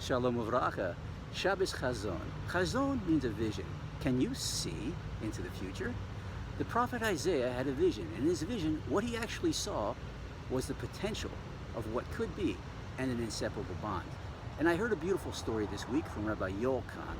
Shalom Uvracha. Shabbos Chazon. Chazon means a vision. Can you see into the future? The prophet Isaiah had a vision. In his vision, what he actually saw was the potential of what could be and an inseparable bond. And I heard a beautiful story this week from Rabbi Yoel Khan.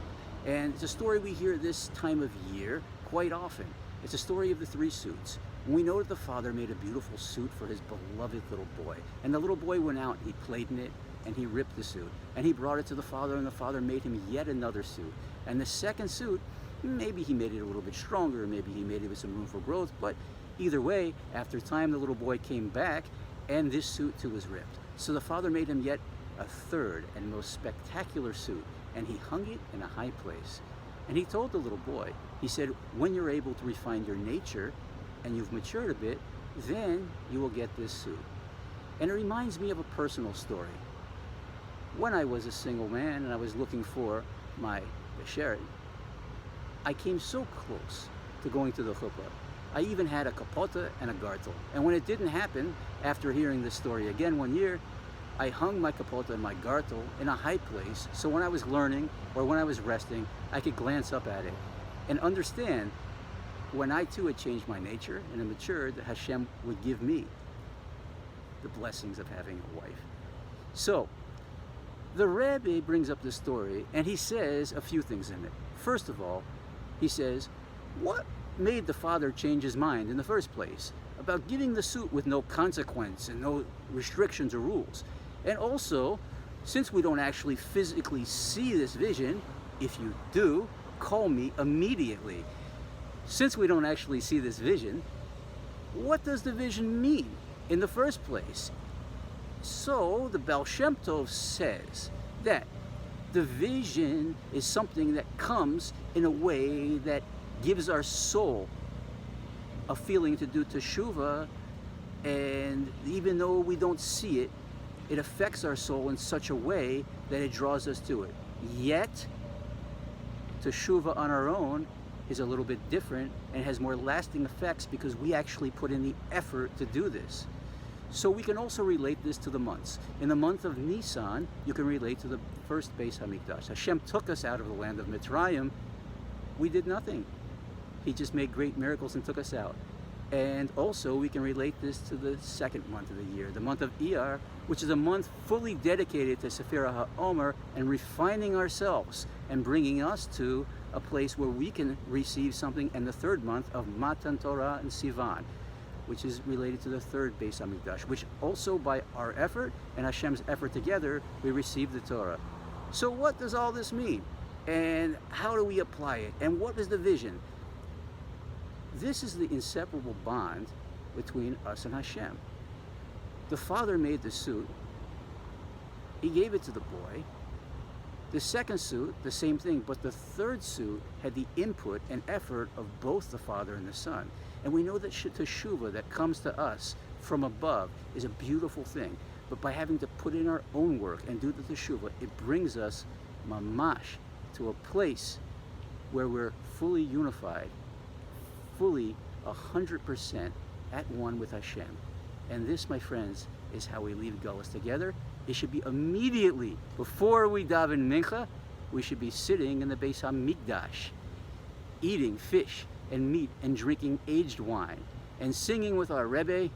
And it's a story we hear this time of year quite often. It's a story of the three suits. We know that the father made a beautiful suit for his beloved little boy. And the little boy went out, he played in it, and he ripped the suit. And he brought it to the father, and the father made him yet another suit. And the second suit, maybe he made it a little bit stronger, maybe he made it with some room for growth, but either way, after time, the little boy came back, and this suit too was ripped. So the father made him yet a third and most spectacular suit, and he hung it in a high place. And he told the little boy, he said, when you're able to refine your nature and you've matured a bit, then you will get this suit. And it reminds me of a personal story. When I was a single man and I was looking for my besheret, I came so close to going to the chuppah. I even had a kapota and a gartel. And when it didn't happen, after hearing this story again one year, I hung my kapota and my gartel in a high place, so when I was learning or when I was resting, I could glance up at it and understand when I too had changed my nature and had matured, that Hashem would give me the blessings of having a wife. So, the Rebbe brings up this story and he says a few things in it. First of all, he says, what made the father change his mind in the first place about giving the suit with no consequence and no restrictions or rules? And also, since we don't actually physically see this vision, if you do, call me immediately. Since we don't actually see this vision, what does the vision mean in the first place? So the Baal Shem Tov says that the vision is something that comes in a way that gives our soul a feeling to do teshuvah, and even though we don't see it, it affects our soul in such a way that it draws us to it. Yet, teshuvah on our own is a little bit different and has more lasting effects because we actually put in the effort to do this. So we can also relate this to the months. In the month of Nisan, you can relate to the first Beis Hamikdash. Hashem took us out of the land of Mitzrayim. We did nothing. He just made great miracles and took us out. And also we can relate this to the second month of the year, the month of Iyar, which is a month fully dedicated to Sephirah HaOmer and refining ourselves and bringing us to a place where we can receive something, and the third month of Matan Torah and Sivan, which is related to the third Beis Hamikdash, which also by our effort and Hashem's effort together, we receive the Torah. So what does all this mean? And how do we apply it? And what is the vision? This is the inseparable bond between us and Hashem. The father made the suit. He gave it to the boy. The second suit, the same thing, but the third suit had the input and effort of both the father and the son. And we know that teshuvah that comes to us from above is a beautiful thing. But by having to put in our own work and do the teshuvah, it brings us mamash to a place where we're fully unified, fully 100% at one with Hashem. And this, my friends, is how we leave Gullus together. It should be immediately before we daven mincha. We should be sitting in the Beis Hamikdash, eating fish and meat and drinking aged wine and singing with our Rebbe,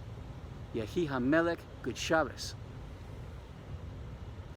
Yehi HaMelech, Good Shabbos.